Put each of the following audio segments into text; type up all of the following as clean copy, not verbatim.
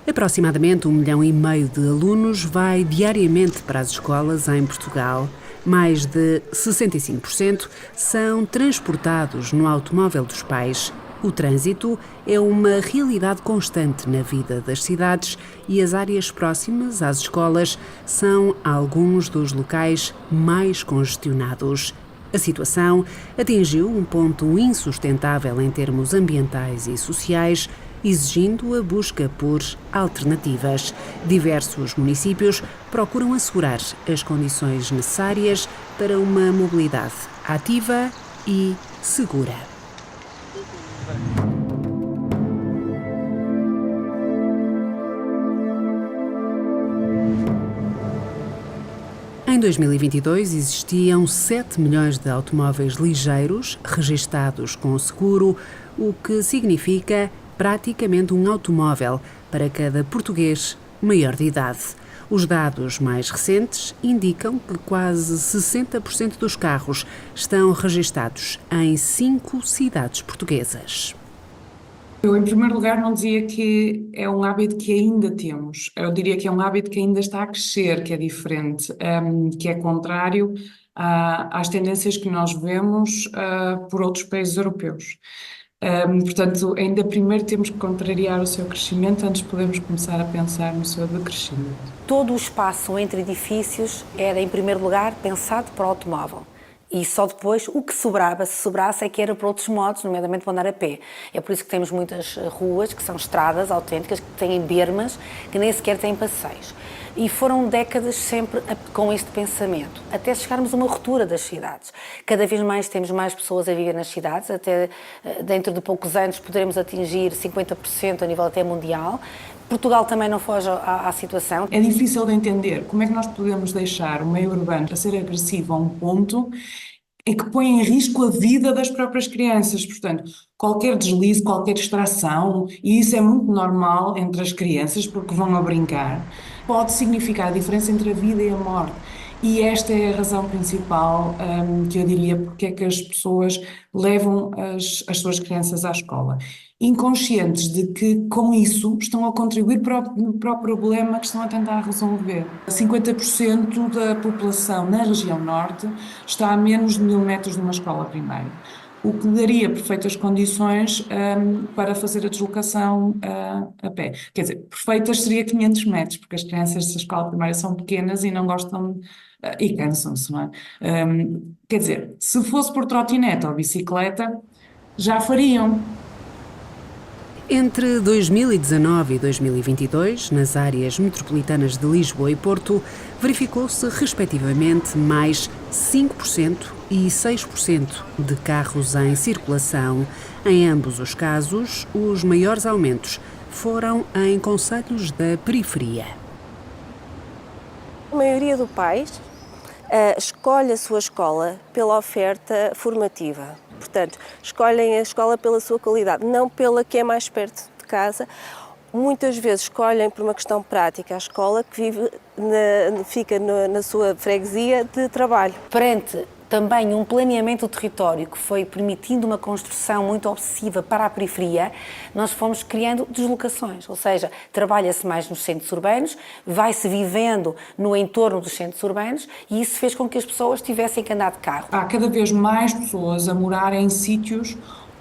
Aproximadamente 1,5 milhão de alunos vai diariamente para as escolas em Portugal. Mais de 65% são transportados no automóvel dos pais. O trânsito é uma realidade constante na vida das cidades e as áreas próximas às escolas são alguns dos locais mais congestionados. A situação atingiu um ponto insustentável em termos ambientais e sociais, exigindo a busca por alternativas. Diversos municípios procuram assegurar as condições necessárias para uma mobilidade ativa e segura. Em 2022 existiam 7 milhões de automóveis ligeiros registados com seguro, o que significa praticamente um automóvel para cada português maior de idade. Os dados mais recentes indicam que quase 60% dos carros estão registados em 5 cidades portuguesas. Eu, em primeiro lugar, não dizia que é um hábito que ainda temos. Eu diria que é um hábito que ainda está a crescer, que é diferente, que é contrário às tendências que nós vemos por outros países europeus. Portanto, ainda primeiro temos que contrariar o seu crescimento antes de podermos começar a pensar no seu decrescimento. Todo o espaço entre edifícios era, em primeiro lugar, pensado para o automóvel. E só depois, o que sobrava, se sobrasse, é que era para outros modos, nomeadamente para andar a pé. É por isso que temos muitas ruas, que são estradas autênticas, que têm bermas, que nem sequer têm passeios. E foram décadas sempre com este pensamento, até chegarmos a uma ruptura das cidades. Cada vez mais temos mais pessoas a viver nas cidades, até dentro de poucos anos poderemos atingir 50% a nível até mundial. Portugal também não foge à situação. É difícil de entender como é que nós podemos deixar o meio urbano a ser agressivo a um ponto em que põe em risco a vida das próprias crianças. Portanto, qualquer deslize, qualquer distração, e isso é muito normal entre as crianças porque vão a brincar, pode significar a diferença entre a vida e a morte. E esta é a razão principal, que eu diria, porque é que as pessoas levam as suas crianças à escola. Inconscientes de que, com isso, estão a contribuir para o problema que estão a tentar resolver. 50% da população na região norte está a menos de 1.000 metros de uma escola primária, o que daria perfeitas condições para fazer a deslocação a pé. Quer dizer, perfeitas seria 500 metros, porque as crianças da escola primária são pequenas e não gostam e cansam-se, não é? Quer dizer, se fosse por trotinete ou bicicleta, já fariam. Entre 2019 e 2022, nas áreas metropolitanas de Lisboa e Porto, verificou-se, respectivamente, mais 5% e 6% de carros em circulação. Em ambos os casos, os maiores aumentos foram em concelhos da periferia. A maioria dos pais escolhe a sua escola pela oferta formativa. Portanto, escolhem a escola pela sua qualidade, não pela que é mais perto de casa. Muitas vezes escolhem por uma questão prática a escola que fica na sua freguesia de trabalho. Perante também um planeamento do território que foi permitindo uma construção muito obsessiva para a periferia, nós fomos criando deslocações, ou seja, trabalha-se mais nos centros urbanos, vai-se vivendo no entorno dos centros urbanos e isso fez com que as pessoas tivessem que andar de carro. Há cada vez mais pessoas a morar em sítios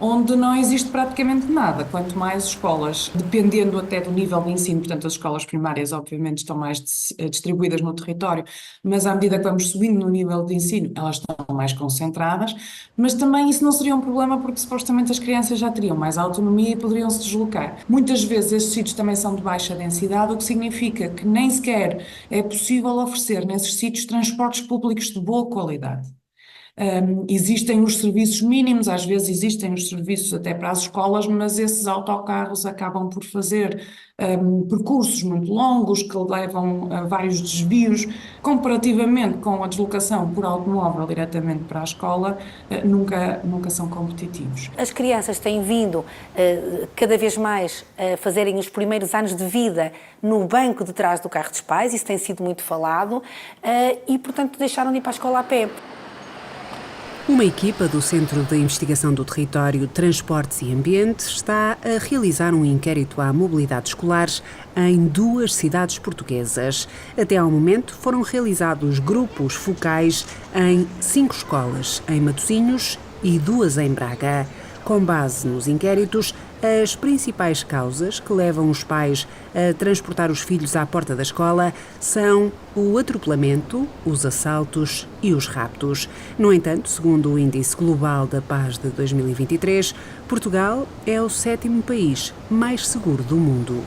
onde não existe praticamente nada, quanto mais escolas, dependendo até do nível de ensino, portanto as escolas primárias obviamente estão mais distribuídas no território, mas à medida que vamos subindo no nível de ensino, elas estão mais concentradas, mas também isso não seria um problema porque supostamente as crianças já teriam mais autonomia e poderiam se deslocar. Muitas vezes estes sítios também são de baixa densidade, o que significa que nem sequer é possível oferecer nesses sítios transportes públicos de boa qualidade. Existem os serviços mínimos, às vezes existem os serviços até para as escolas, mas esses autocarros acabam por fazer percursos muito longos que levam a vários desvios. Comparativamente com a deslocação por automóvel diretamente para a escola, nunca são competitivos. As crianças têm vindo cada vez mais a fazerem os primeiros anos de vida no banco de trás do carro dos pais, isso tem sido muito falado, e portanto deixaram de ir para a escola a pé. Uma equipa do Centro de Investigação do Território, Transportes e Ambiente está a realizar um inquérito à mobilidade escolar em 2 cidades portuguesas. Até ao momento foram realizados grupos focais em 5 escolas, em Matosinhos e 2 em Braga. Com base nos inquéritos, as principais causas que levam os pais a transportar os filhos à porta da escola são o atropelamento, os assaltos e os raptos. No entanto, segundo o Índice Global da Paz de 2023, Portugal é o 7º país mais seguro do mundo.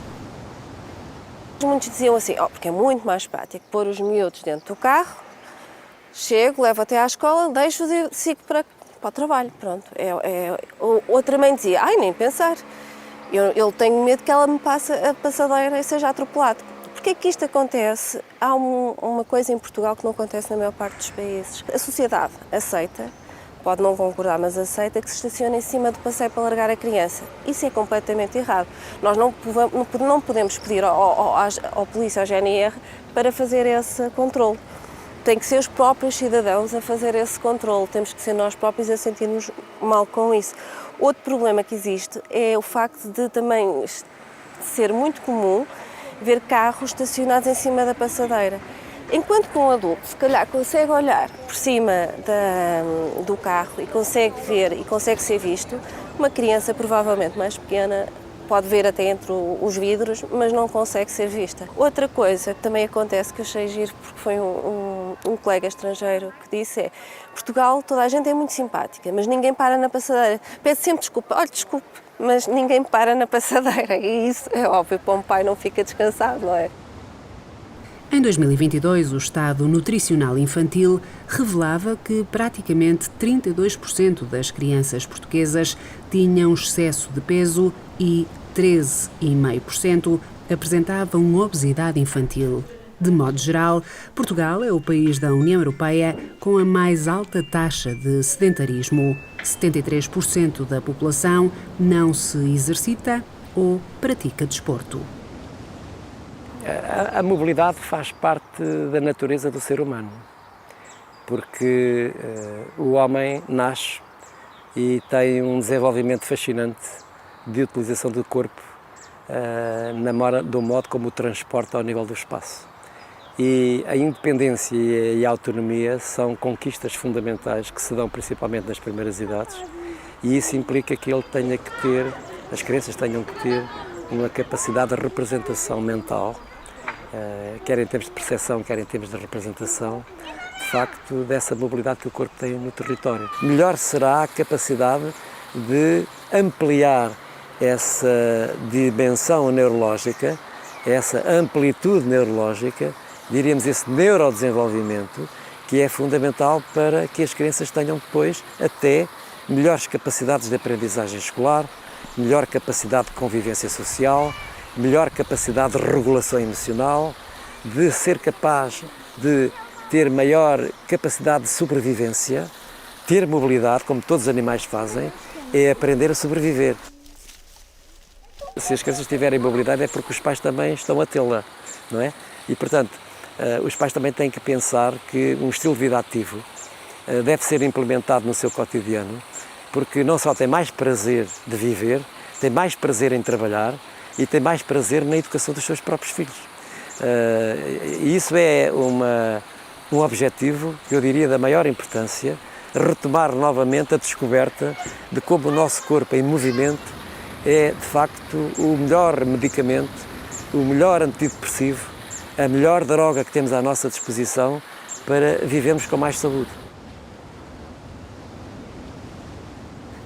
Muitos diziam assim, porque é muito mais prático pôr os miúdos dentro do carro, chego, levo até à escola, deixo-os e sigo para o trabalho, pronto. Outra mãe dizia, nem pensar, eu tenho medo que ela me passe a passadeira e seja atropelado. Porquê que isto acontece? Há uma coisa em Portugal que não acontece na maior parte dos países. A sociedade aceita, pode não concordar, mas aceita que se estacione em cima do passeio para largar a criança. Isso é completamente errado. Nós não podemos pedir ao polícia, ao GNR, para fazer esse controle. Tem que ser os próprios cidadãos a fazer esse controle, temos que ser nós próprios a sentir-nos mal com isso. Outro problema que existe é o facto de também ser muito comum ver carros estacionados em cima da passadeira. Enquanto que um adulto, se calhar, consegue olhar por cima do carro e consegue ver e consegue ser visto, uma criança provavelmente mais pequena pode ver até entre os vidros, mas não consegue ser vista. Outra coisa que também acontece, que eu achei giro, porque foi um colega estrangeiro que disse, é Portugal, toda a gente é muito simpática, mas ninguém para na passadeira. Pede sempre desculpa, desculpe, mas ninguém para na passadeira. E isso é óbvio, para um pai não fica descansado, não é? Em 2022, o Estado Nutricional Infantil revelava que praticamente 32% das crianças portuguesas tinham excesso de peso e 13,5% apresentavam obesidade infantil. De modo geral, Portugal é o país da União Europeia com a mais alta taxa de sedentarismo. 73% da população não se exercita ou pratica desporto. A mobilidade faz parte da natureza do ser humano, porque o homem nasce e tem um desenvolvimento fascinante de utilização do corpo do modo como o transporta ao nível do espaço. E a independência e a autonomia são conquistas fundamentais que se dão principalmente nas primeiras idades, e isso implica que as crianças tenham que ter uma capacidade de representação mental, quer em termos de percepção, quer em termos de representação, de facto, dessa mobilidade que o corpo tem no território. Melhor será a capacidade de ampliar essa dimensão neurológica, essa amplitude neurológica, diríamos esse neurodesenvolvimento, que é fundamental para que as crianças tenham depois até melhores capacidades de aprendizagem escolar, melhor capacidade de convivência social, melhor capacidade de regulação emocional, de ser capaz de ter maior capacidade de sobrevivência. Ter mobilidade, como todos os animais fazem, é aprender a sobreviver. Se as crianças tiverem mobilidade é porque os pais também estão a tê-la, não é? E, portanto, os pais também têm que pensar que um estilo de vida ativo deve ser implementado no seu cotidiano, porque não só tem mais prazer de viver, tem mais prazer em trabalhar, e tem mais prazer na educação dos seus próprios filhos. E isso é um objetivo, que eu diria, da maior importância, retomar novamente a descoberta de como o nosso corpo em movimento é, de facto, o melhor medicamento, o melhor antidepressivo, a melhor droga que temos à nossa disposição para vivermos com mais saúde.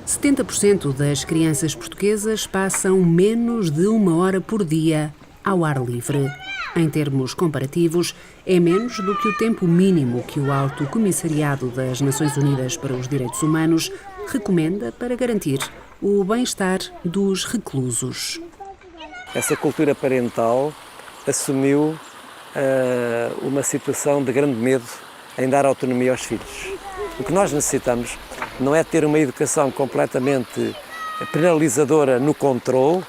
70% das crianças portuguesas passam menos de 1 hora por dia ao ar livre. Em termos comparativos, é menos do que o tempo mínimo que o Alto Comissariado das Nações Unidas para os Direitos Humanos recomenda para garantir o bem-estar dos reclusos. Essa cultura parental assumiu uma situação de grande medo em dar autonomia aos filhos. O que nós necessitamos não é ter uma educação completamente penalizadora no controle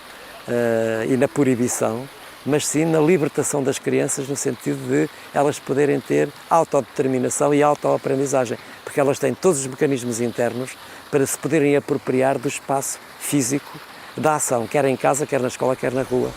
e na proibição, mas sim na libertação das crianças no sentido de elas poderem ter autodeterminação e autoaprendizagem. porque elas têm todos os mecanismos internos para se poderem apropriar do espaço físico da ação, quer em casa, quer na escola, quer na rua.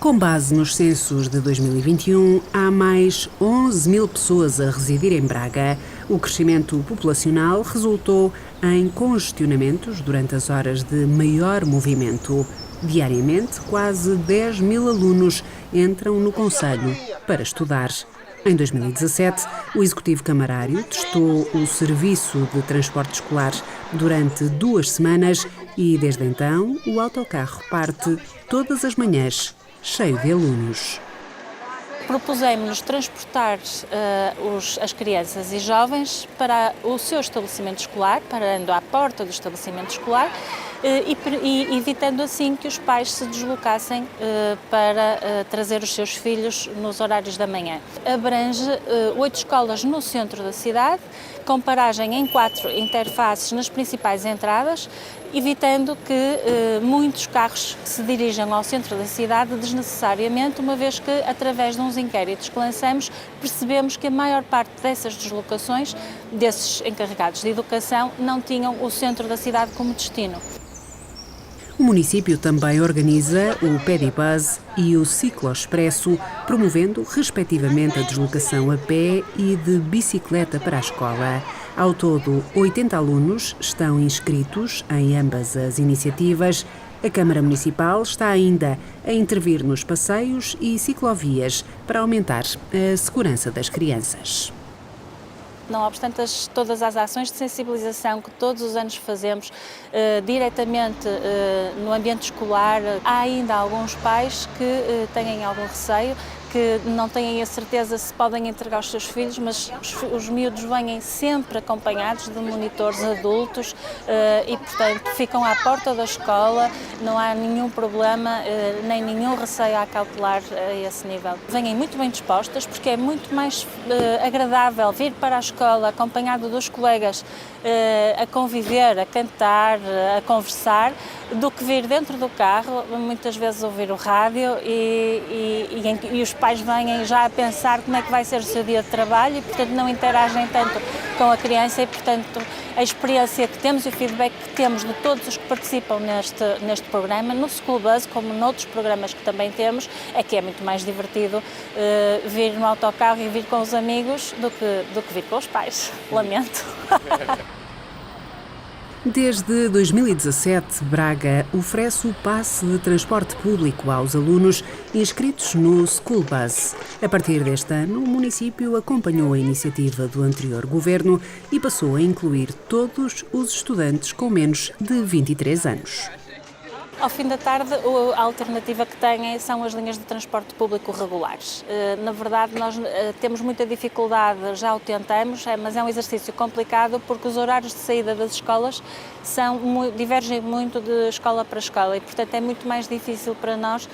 Com base nos censos de 2021, há mais 11 mil pessoas a residir em Braga. O crescimento populacional resultou em congestionamentos durante as horas de maior movimento. Diariamente, quase 10 mil alunos entram no concelho para estudar. Em 2017, o Executivo Camarário testou o serviço de transporte escolar durante 2 semanas e, desde então, o autocarro parte todas as manhãs, cheio de alunos. Propusemos-nos transportar as crianças e jovens para o seu estabelecimento escolar, parando à porta do estabelecimento escolar e evitando assim que os pais se deslocassem para trazer os seus filhos nos horários da manhã. Abrange 8 escolas no centro da cidade, com paragem em 4 interfaces nas principais entradas, evitando que muitos carros se dirijam ao centro da cidade desnecessariamente, uma vez que, através de uns inquéritos que lançamos, percebemos que a maior parte dessas deslocações, desses encarregados de educação, não tinham o centro da cidade como destino. O município também organiza o Pedibus e o Ciclo Expresso, promovendo respectivamente a deslocação a pé e de bicicleta para a escola. Ao todo, 80 alunos estão inscritos em ambas as iniciativas. A Câmara Municipal está ainda a intervir nos passeios e ciclovias para aumentar a segurança das crianças. Não obstante todas as ações de sensibilização que todos os anos fazemos diretamente no ambiente escolar, há ainda alguns pais que têm algum receio, que não têm a certeza se podem entregar os seus filhos, mas os miúdos vêm sempre acompanhados de monitores adultos e, portanto, ficam à porta da escola, não há nenhum problema, nem nenhum receio a cautelar a esse nível. Vêm muito bem dispostas, porque é muito mais agradável vir para a escola acompanhado dos colegas a conviver, a cantar, a conversar, do que vir dentro do carro, muitas vezes ouvir o rádio e os pais vêm já a pensar como é que vai ser o seu dia de trabalho e, portanto, não interagem tanto com a criança e, portanto, a experiência que temos e o feedback que temos de todos os que participam neste programa, no School Bus, como noutros programas que também temos, é que é muito mais divertido vir no autocarro e vir com os amigos do que vir com os pais. Lamento. Desde 2017, Braga oferece o passe de transporte público aos alunos inscritos no School Bus. A partir deste ano, o município acompanhou a iniciativa do anterior governo e passou a incluir todos os estudantes com menos de 23 anos. Ao fim da tarde, a alternativa que têm são as linhas de transporte público regulares. Na verdade, nós temos muita dificuldade, já o tentamos, mas é um exercício complicado porque os horários de saída das escolas divergem muito de escola para escola e, portanto, é muito mais difícil para nós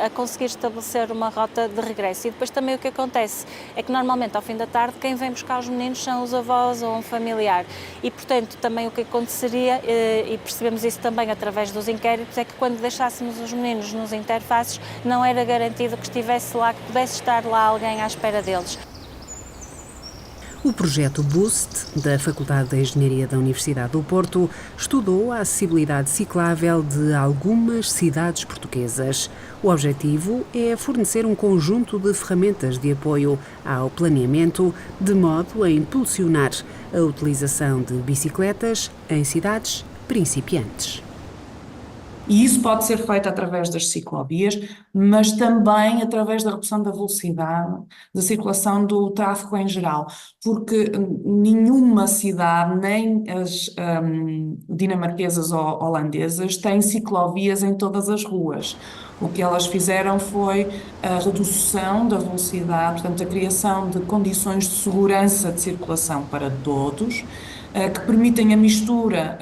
a conseguir estabelecer uma rota de regresso. E depois também o que acontece é que normalmente ao fim da tarde quem vem buscar os meninos são os avós ou um familiar e, portanto, também o que aconteceria, e percebemos isso também através dos inquéritos, é que quando deixássemos os meninos nos interfaces não era garantido que estivesse lá, que pudesse estar lá alguém à espera deles. O projeto Boost, da Faculdade de Engenharia da Universidade do Porto, estudou a acessibilidade ciclável de algumas cidades portuguesas. O objetivo é fornecer um conjunto de ferramentas de apoio ao planeamento, de modo a impulsionar a utilização de bicicletas em cidades principiantes. E isso pode ser feito através das ciclovias, mas também através da redução da velocidade da circulação do tráfego em geral, porque nenhuma cidade, nem as dinamarquesas ou holandesas, têm ciclovias em todas as ruas. O que elas fizeram foi a redução da velocidade, portanto, a criação de condições de segurança de circulação para todos, que permitem a mistura,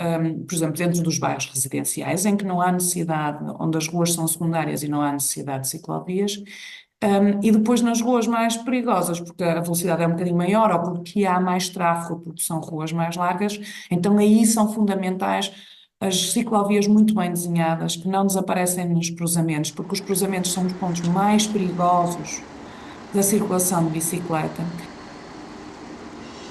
por exemplo, dentro dos bairros residenciais, em que não há necessidade, onde as ruas são secundárias e não há necessidade de ciclovias, E depois nas ruas mais perigosas, porque a velocidade é um bocadinho maior ou porque há mais tráfego, porque são ruas mais largas, então aí são fundamentais as ciclovias muito bem desenhadas, que não desaparecem nos cruzamentos, porque os cruzamentos são os pontos mais perigosos da circulação de bicicleta.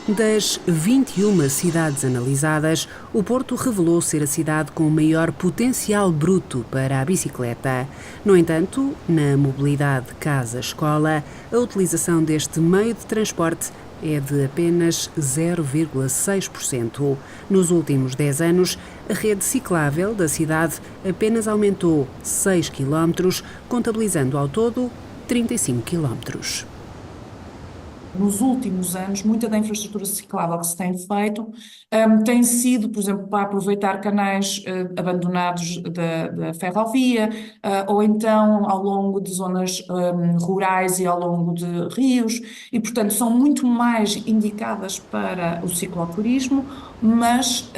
Das 21 cidades analisadas, o Porto revelou ser a cidade com o maior potencial bruto para a bicicleta. No entanto, na mobilidade casa-escola, a utilização deste meio de transporte é de apenas 0,6%. Nos últimos 10 anos, a rede ciclável da cidade apenas aumentou 6 km, contabilizando ao todo 35 km. Nos últimos anos, muita da infraestrutura ciclável que se tem feito tem sido, por exemplo, para aproveitar canais abandonados da ferrovia, ou então ao longo de zonas rurais e ao longo de rios, e portanto são muito mais indicadas para o cicloturismo, mas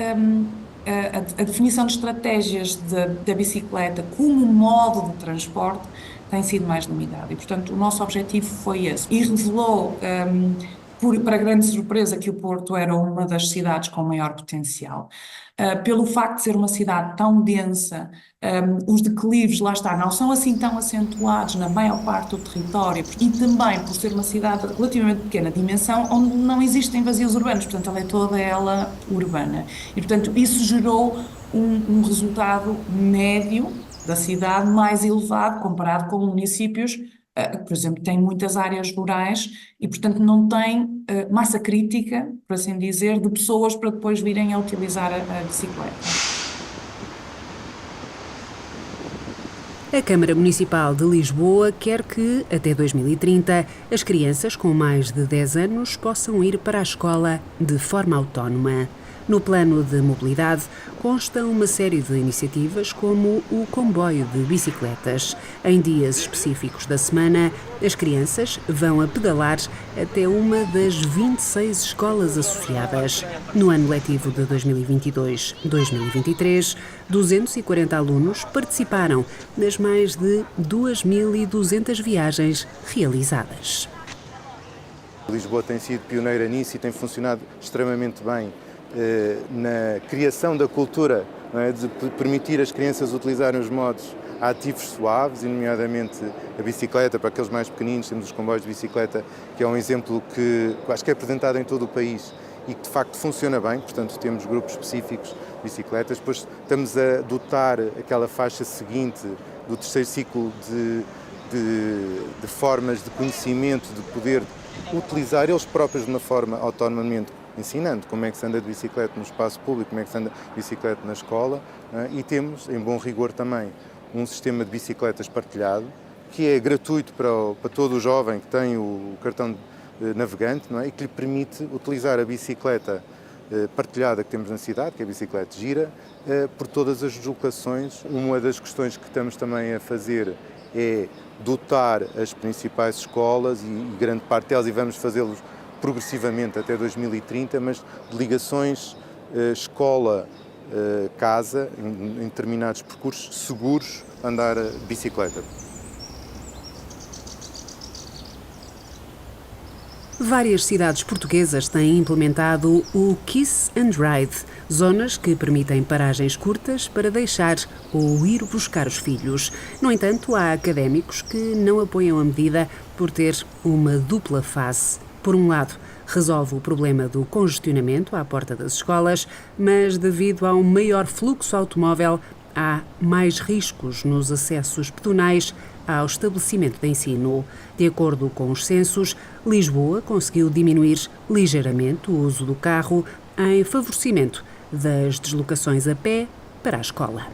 a definição de estratégias da bicicleta como modo de transporte tem sido mais limitada. E, portanto, o nosso objetivo foi esse. E revelou, para grande surpresa, que o Porto era uma das cidades com maior potencial. Pelo facto de ser uma cidade tão densa, os declives, lá está, não são assim tão acentuados na maior parte do território, e também por ser uma cidade de relativamente pequena dimensão, onde não existem vazios urbanos, portanto, ela é toda ela urbana. E, portanto, isso gerou um resultado médio da cidade mais elevado comparado com municípios, por exemplo, têm muitas áreas rurais e, portanto, não têm massa crítica, por assim dizer, de pessoas para depois virem a utilizar a bicicleta. A Câmara Municipal de Lisboa quer que, até 2030, as crianças com mais de 10 anos possam ir para a escola de forma autónoma. No plano de mobilidade consta uma série de iniciativas como o comboio de bicicletas. Em dias específicos da semana, as crianças vão a pedalar até uma das 26 escolas associadas. No ano letivo de 2022-2023, 240 alunos participaram nas mais de 2.200 viagens realizadas. Lisboa tem sido pioneira nisso e tem funcionado extremamente bem na criação da cultura, não é? De permitir às crianças utilizarem os modos ativos suaves, nomeadamente a bicicleta. Para aqueles mais pequeninos, temos os comboios de bicicleta, que é um exemplo que acho que é apresentado em todo o país e que de facto funciona bem. Portanto, temos grupos específicos de bicicletas. Depois estamos a dotar aquela faixa seguinte do terceiro ciclo de formas de conhecimento, de poder utilizar eles próprios de uma forma autonomamente, ensinando como é que se anda de bicicleta no espaço público, como é que se anda de bicicleta na escola, e temos, em bom rigor também, um sistema de bicicletas partilhado, que é gratuito para todo o jovem que tem o cartão navegante, não é? E que lhe permite utilizar a bicicleta partilhada que temos na cidade, que é a bicicleta gira, por todas as deslocações. Uma das questões que estamos também a fazer é dotar as principais escolas, e grande parte delas, e vamos fazê-los progressivamente até 2030, mas de ligações escola-casa, em determinados percursos seguros, andar de bicicleta. Várias cidades portuguesas têm implementado o Kiss and Ride, zonas que permitem paragens curtas para deixar ou ir buscar os filhos. No entanto, há académicos que não apoiam a medida por ter uma dupla face. Por um lado, resolve o problema do congestionamento à porta das escolas, mas devido a um maior fluxo automóvel, há mais riscos nos acessos pedonais ao estabelecimento de ensino. De acordo com os censos, Lisboa conseguiu diminuir ligeiramente o uso do carro em favorecimento das deslocações a pé para a escola.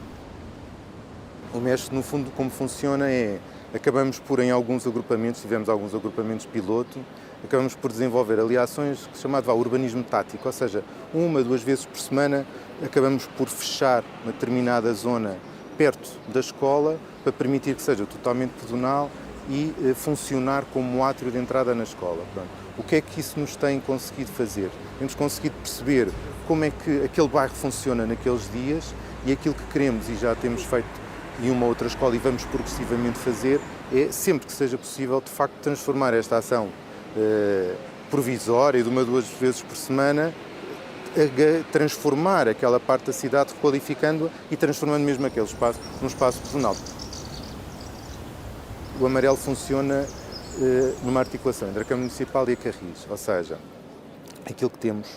O MES, no fundo, como funciona é, acabamos por, em alguns agrupamentos, tivemos alguns agrupamentos piloto, acabamos por desenvolver ali ações chamado urbanismo tático, ou seja, 1 a 2 vezes por semana acabamos por fechar uma determinada zona perto da escola para permitir que seja totalmente pedonal e funcionar como átrio de entrada na escola. Pronto. O que é que isso nos tem conseguido fazer? Temos conseguido perceber como é que aquele bairro funciona naqueles dias, e aquilo que queremos, e já temos feito e uma outra escola, e vamos progressivamente fazer, é sempre que seja possível, de facto, transformar esta ação provisória de 1 a 2 vezes por semana, transformar aquela parte da cidade, requalificando-a e transformando mesmo aquele espaço num espaço pedonal. O amarelo funciona numa articulação entre a Câmara Municipal e a Carris, ou seja, aquilo que temos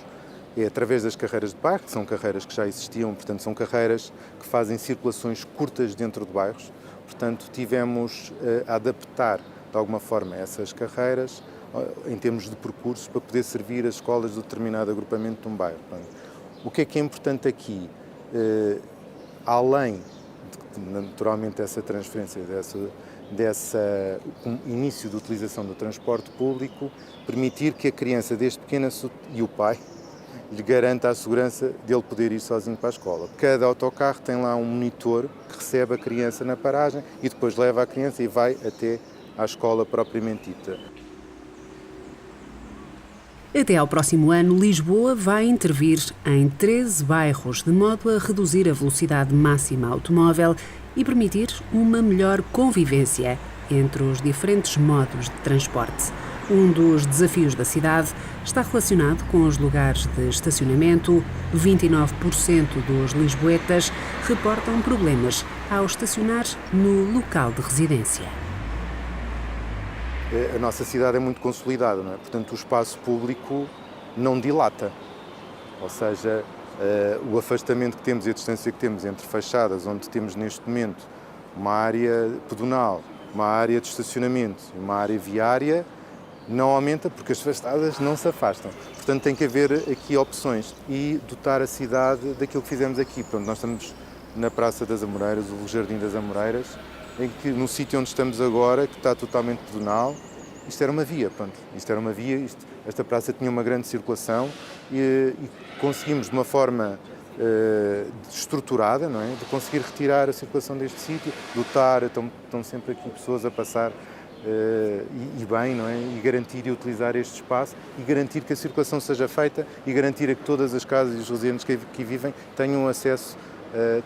é através das carreiras de bairro, que são carreiras que já existiam, portanto são carreiras que fazem circulações curtas dentro de bairros, portanto tivemos a adaptar de alguma forma essas carreiras em termos de percursos para poder servir as escolas de determinado agrupamento de um bairro. O que é importante aqui, além de naturalmente essa transferência, desse início de utilização do transporte público, permitir que a criança desde pequena e o pai lhe garanta a segurança dele poder ir sozinho para a escola. Cada autocarro tem lá um monitor que recebe a criança na paragem e depois leva a criança e vai até à escola propriamente dita. Até ao próximo ano, Lisboa vai intervir em 13 bairros, de modo a reduzir a velocidade máxima automóvel e permitir uma melhor convivência entre os diferentes modos de transporte. Um dos desafios da cidade está relacionado com os lugares de estacionamento. 29% dos lisboetas reportam problemas ao estacionar no local de residência. A nossa cidade é muito consolidada, não é? Portanto, o espaço público não dilata. Ou seja, o afastamento que temos e a distância que temos entre fachadas, onde temos neste momento uma área pedonal, uma área de estacionamento e uma área viária, não aumenta porque as fachadas não se afastam. Portanto, tem que haver aqui opções e dotar a cidade daquilo que fizemos aqui. Portanto, nós estamos na Praça das Amoreiras, o Jardim das Amoreiras, em que no sítio onde estamos agora, que está totalmente pedonal, isto era uma via. Pronto. Isto era uma via, esta praça tinha uma grande circulação e conseguimos de uma forma estruturada, não é? De conseguir retirar a circulação deste sítio, dotar, estão sempre aqui pessoas a passar e bem, não é? E garantir e utilizar este espaço e garantir que a circulação seja feita e garantir que todas as casas e os residentes que aqui vivem tenham acesso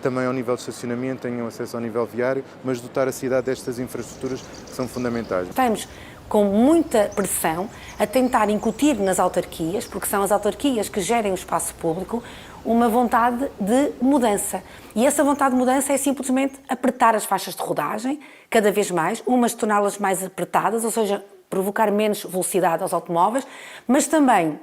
também ao nível de estacionamento, tenham acesso ao nível viário, mas dotar a cidade destas infraestruturas que são fundamentais. Estamos com muita pressão a tentar incutir nas autarquias, porque são as autarquias que gerem o espaço público, uma vontade de mudança. E essa vontade de mudança é simplesmente apertar as faixas de rodagem, cada vez mais, umas torná-las mais apertadas, ou seja, provocar menos velocidade aos automóveis, mas também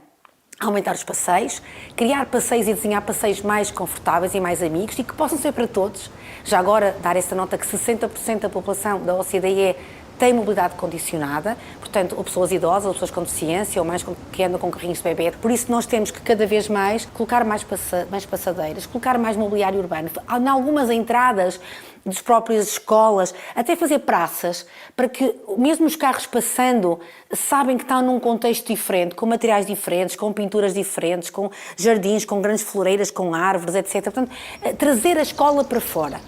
aumentar os passeios, criar passeios e desenhar passeios mais confortáveis e mais amigos e que possam ser para todos. Já agora, dar essa nota que 60% da população da OCDE tem mobilidade condicionada, portanto, ou pessoas idosas, ou pessoas com deficiência, ou mais que andam com carrinhos de bebê. Por isso, nós temos que cada vez mais colocar mais passadeiras, colocar mais mobiliário urbano. Em algumas entradas das próprias escolas, até fazer praças, para que mesmo os carros passando sabem que estão num contexto diferente, com materiais diferentes, com pinturas diferentes, com jardins, com grandes floreiras, com árvores, etc. Portanto, trazer a escola para fora.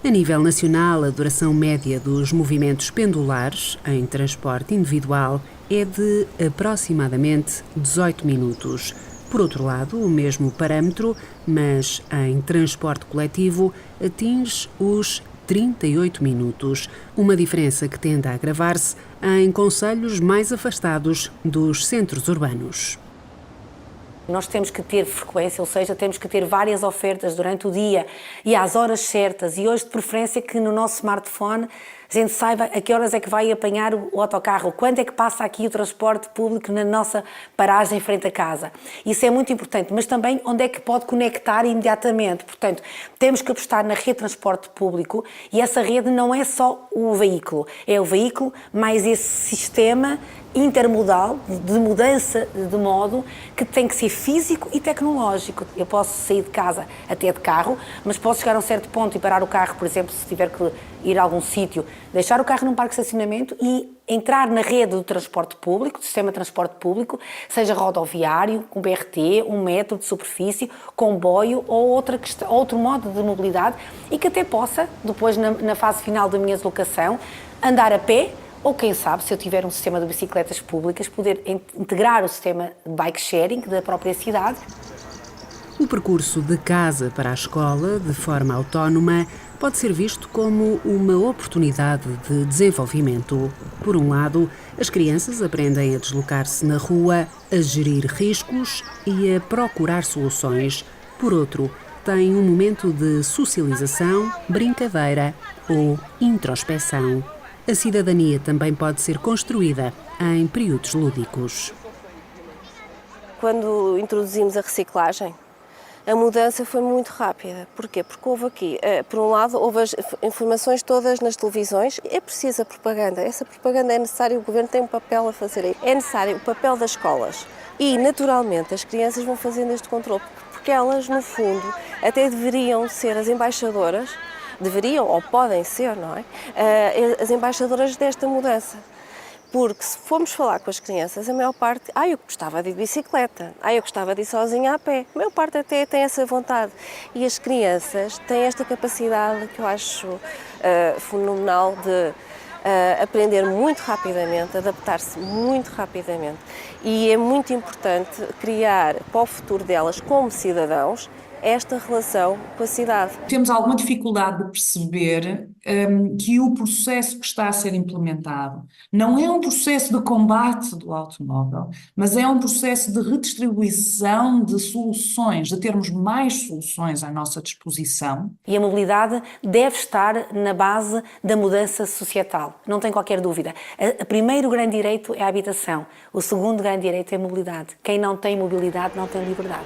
A nível nacional, a duração média dos movimentos pendulares em transporte individual é de aproximadamente 18 minutos. Por outro lado, o mesmo parâmetro, mas em transporte coletivo, atinge os 38 minutos, uma diferença que tende a agravar-se em concelhos mais afastados dos centros urbanos. Nós temos que ter frequência, ou seja, temos que ter várias ofertas durante o dia e às horas certas. E hoje, de preferência, que no nosso smartphone a gente saiba a que horas é que vai apanhar o autocarro, quando é que passa aqui o transporte público na nossa paragem em frente à casa. Isso é muito importante, mas também onde é que pode conectar imediatamente. Portanto, temos que apostar na rede de transporte público e essa rede não é só o veículo, é o veículo mais esse sistema intermodal, de mudança de modo, que tem que ser físico e tecnológico. Eu posso sair de casa até de carro, mas posso chegar a um certo ponto e parar o carro, por exemplo, se tiver que ir a algum sítio, deixar o carro num parque de estacionamento e entrar na rede do transporte público, do sistema de transporte público, seja rodoviário, com BRT, um metro de superfície, comboio ou outro modo de mobilidade e que até possa, depois na fase final da minha deslocação, andar a pé. Ou, quem sabe, se eu tiver um sistema de bicicletas públicas, poder integrar o sistema de bike sharing da própria cidade. O percurso de casa para a escola, de forma autónoma, pode ser visto como uma oportunidade de desenvolvimento. Por um lado, as crianças aprendem a deslocar-se na rua, a gerir riscos e a procurar soluções. Por outro, têm um momento de socialização, brincadeira ou introspeção. A cidadania também pode ser construída em períodos lúdicos. Quando introduzimos a reciclagem, a mudança foi muito rápida. Porquê? Porque houve aqui, por um lado, houve as informações todas nas televisões, é preciso a propaganda. Essa propaganda é necessária, o Governo tem um papel a fazer aí. É necessário o papel das escolas e, naturalmente, as crianças vão fazendo este controle, porque elas, no fundo, até deveriam ser as embaixadoras, deveriam ou podem ser, não é? As embaixadoras desta mudança. Porque se formos falar com as crianças, a maior parte, eu gostava de ir de bicicleta, eu gostava de ir sozinha a pé. A maior parte até tem essa vontade. E as crianças têm esta capacidade que eu acho fenomenal de aprender muito rapidamente, adaptar-se muito rapidamente. E é muito importante criar para o futuro delas, como cidadãos, esta relação com a cidade. Temos alguma dificuldade de perceber que o processo que está a ser implementado não é um processo de combate do automóvel, mas é um processo de redistribuição de soluções, de termos mais soluções à nossa disposição. E a mobilidade deve estar na base da mudança societal, não tem qualquer dúvida. O primeiro grande direito é a habitação, o segundo grande direito é a mobilidade. Quem não tem mobilidade não tem liberdade.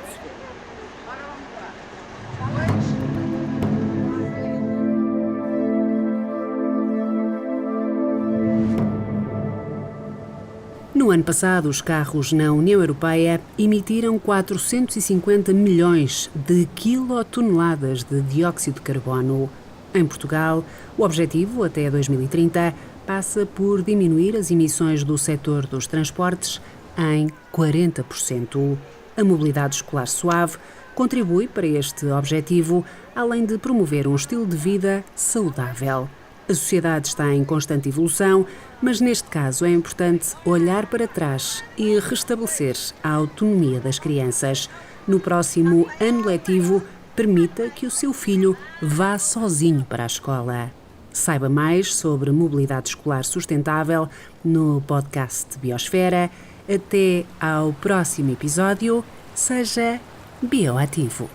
No ano passado, os carros na União Europeia emitiram 450 milhões de quilotoneladas de dióxido de carbono. Em Portugal, o objetivo até 2030 passa por diminuir as emissões do setor dos transportes em 40%. A mobilidade escolar suave contribui para este objetivo, além de promover um estilo de vida saudável. A sociedade está em constante evolução, mas neste caso é importante olhar para trás e restabelecer a autonomia das crianças. No próximo ano letivo, permita que o seu filho vá sozinho para a escola. Saiba mais sobre mobilidade escolar sustentável no podcast Biosfera. Até ao próximo episódio. Seja bioativo.